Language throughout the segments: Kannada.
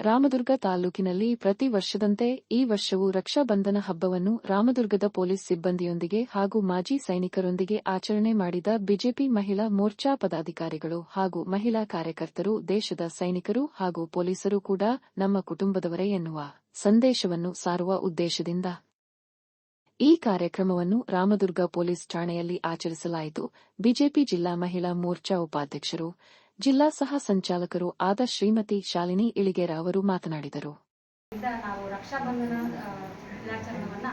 ರಾಮದುರ್ಗ ತಾಲೂಕಿನಲ್ಲಿ ಪ್ರತಿ ವರ್ಷದಂತೆ ಈ ವರ್ಷವೂ ರಕ್ಷಾಬಂಧನ ಹಬ್ಬವನ್ನು ರಾಮದುರ್ಗದ ಪೊಲೀಸ್ ಸಿಬ್ಬಂದಿಯೊಂದಿಗೆ ಹಾಗೂ ಮಾಜಿ ಸೈನಿಕರೊಂದಿಗೆ ಆಚರಣೆ ಮಾಡಿದ ಬಿಜೆಪಿ ಮಹಿಳಾ ಮೋರ್ಚಾ ಪದಾಧಿಕಾರಿಗಳು ಹಾಗೂ ಮಹಿಳಾ ಕಾರ್ಯಕರ್ತರು ದೇಶದ ಸೈನಿಕರು ಹಾಗೂ ಪೊಲೀಸರು ಕೂಡ ನಮ್ಮ ಕುಟುಂಬದವರೇ ಎನ್ನುವ ಸಂದೇಶವನ್ನು ಸಾರುವ ಉದ್ದೇಶದಿಂದ ಈ ಕಾರ್ಯಕ್ರಮವನ್ನು ರಾಮದುರ್ಗ ಪೊಲೀಸ್ ಠಾಣೆಯಲ್ಲಿ ಆಚರಿಸಲಾಯಿತು. ಬಿಜೆಪಿ ಜಿಲ್ಲಾ ಮಹಿಳಾ ಮೋರ್ಚಾ ಉಪಾಧ್ಯಕ್ಷರು, ಜಿಲ್ಲಾ ಸಹ ಸಂಚಾಲಕರು ಆದ ಶ್ರೀಮತಿ ಶಾಲಿನಿ ಇಳಿಗೇರ ಅವರು ಮಾತನಾಡಿದರು. ನಾವು ರಕ್ಷಾಬಂಧನ ದಿನಾಚರಣೆಯನ್ನ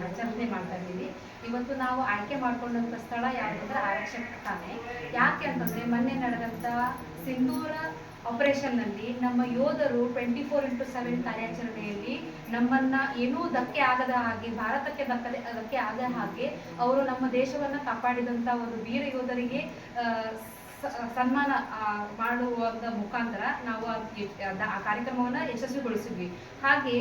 ಆಚರಣೆ ಮಾಡ್ತಾ ಇದ್ದೀವಿ. ಇವತ್ತು ನಾವು ಆಯ್ಕೆ ಮಾಡಿಕೊಂಡಂತ ಸ್ಥಳ ಯಾವುದಂದ್ರೆ ಆರಕ್ಷಕ ಠಾಣೆ. ಯಾಕೆ ಅಂತಂದ್ರೆ ಮೊನ್ನೆ ನಡೆದಂತ ಸಿಂಧೂರ ಆಪರೇಷನ್ ನಲ್ಲಿ ನಮ್ಮ ಯೋಧರು 24x7 ಕಾರ್ಯಾಚರಣೆಯಲ್ಲಿ ನಮ್ಮನ್ನ ಏನೂ ಧಕ್ಕೆ ಆಗದ ಹಾಗೆ, ಭಾರತಕ್ಕೆ ಧಕ್ಕೆ ಆಗದ ಹಾಗೆ ಅವರು ನಮ್ಮ ದೇಶವನ್ನ ಕಾಪಾಡಿದಂತ ಒಂದು ವೀರ ಯೋಧರಿಗೆ ಸನ್ಮಾನ ಮಾಡುವ ಮುಖಾಂತರ ನಾವು ಆ ಕಾರ್ಯಕ್ರಮವನ್ನ ಯಶಸ್ವಿಗೊಳಿಸಿದ್ವಿ. ಹಾಗೆ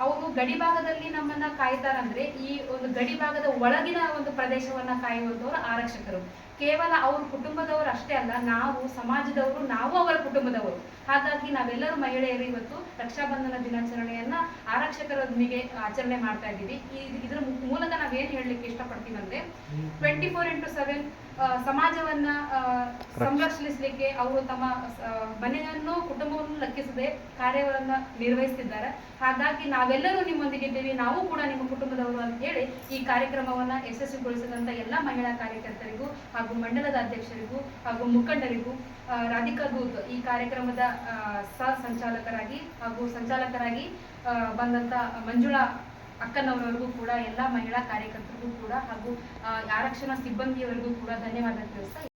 ಅವರು ಗಡಿಭಾಗದಲ್ಲಿ ನಮ್ಮನ್ನ ಕಾಯ್ತಾರಂದ್ರೆ ಈ ಒಂದು ಗಡಿಭಾಗದ ಒಳಗಿನ ಒಂದು ಪ್ರದೇಶವನ್ನ ಕಾಯುವಂತವರು ಆರಕ್ಷಕರು. ಕೇವಲ ಅವ್ರ ಕುಟುಂಬದವರು ಅಷ್ಟೇ ಅಲ್ಲ, ನಾವು ಸಮಾಜದವರು, ನಾವು ಅವರ ಕುಟುಂಬದವರು. ಹಾಗಾಗಿ ನಾವೆಲ್ಲರೂ ಮಹಿಳೆಯರು ಇವತ್ತು ರಕ್ಷಾಬಂಧನ ದಿನಾಚರಣೆಯನ್ನ ಆರಕ್ಷಕರೊಂದಿಗೆ ಆಚರಣೆ ಮಾಡ್ತಾ ಇದ್ದೀವಿ. ಇದರ ಮೂಲಕ ನಾವೇನ್ ಹೇಳಲಿಕ್ಕೆ ಇಷ್ಟಪಡ್ತೀವಿ ಅಂದ್ರೆ 24x7 ಸಮಾಜವನ್ನ ಸಂರಕ್ಷಿಸಲಿಕ್ಕೆ ಅವರು ತಮ್ಮ ಮನೆಯನ್ನು ಕುಟುಂಬವನ್ನು ಲೆಕ್ಕಿಸದೆ ಕಾರ್ಯವನ್ನ ನಿರ್ವಹಿಸುತ್ತಿದ್ದಾರೆ. ಹಾಗಾಗಿ ನಾವೆಲ್ಲರೂ ನಿಮ್ಮೊಂದಿಗಿದ್ದೀವಿ, ನಾವು ಕೂಡ ನಿಮ್ಮ ಕುಟುಂಬದವರು ಅಂತ ಹೇಳಿ ಈ ಕಾರ್ಯಕ್ರಮವನ್ನ ಯಶಸ್ವಿಗೊಳಿಸಿದಂತ ಎಲ್ಲಾ ಮಹಿಳಾ ಕಾರ್ಯಕರ್ತರಿಗೂ ಹಾಗೂ ಮಂಡಲದ ಅಧ್ಯಕ್ಷರಿಗೂ ಹಾಗೂ ಮುಖಂಡರಿಗೂ, ರಾಧಿಕಾ ದೂತ್ ಈ ಕಾರ್ಯಕ್ರಮದ ಸಹ ಸಂಚಾಲಕರಾಗಿ ಹಾಗೂ ಸಂಚಾಲಕರಾಗಿ ಬಂದಂತ ಮಂಜುಳಾ ಅಕ್ಕನವರವರೆಗೂ ಕೂಡ, ಎಲ್ಲಾ ಮಹಿಳಾ ಕಾರ್ಯಕರ್ತರಿಗೂ ಕೂಡ ಹಾಗೂ ಆರಕ್ಷಣಾ ಸಿಬ್ಬಂದಿಯವರಿಗೂ ಕೂಡ ಧನ್ಯವಾದ ತಿಳಿಸ್ತಾ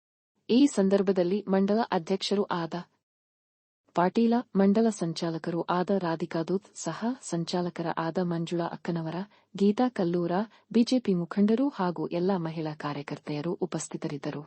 ಈ ಸಂದರ್ಭದಲ್ಲಿ ಮಂಡಲ ಅಧ್ಯಕ್ಷರು ಆದ ಪಾಟೀಲ, ಮಂಡಲ ಸಂಚಾಲಕರು ಆದ ರಾಧಿಕಾ ದೂತ್, ಸಹ ಸಂಚಾಲಕರ ಆದ ಮಂಜುಳಾ ಅಕ್ಕನವರ, ಗೀತಾ ಕಲ್ಲೂರ, ಬಿಜೆಪಿ ಮುಖಂಡರು ಹಾಗೂ ಎಲ್ಲಾ ಮಹಿಳಾ ಕಾರ್ಯಕರ್ತೆಯರು ಉಪಸ್ಥಿತರಿದ್ದರು.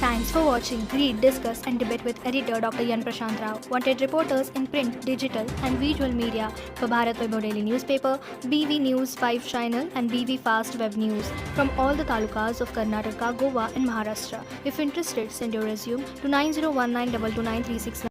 Thanks for watching Read, Discuss and Debate with editor Dr. Yan Prashant Rao. Wanted reporters in print, digital and visual media for Bharat Vaibhav Daily Newspaper, BV News 5 Channel and BV Fast Web News from all the talukas of Karnataka, Goa and Maharashtra. If interested, send your resume to 9019229369.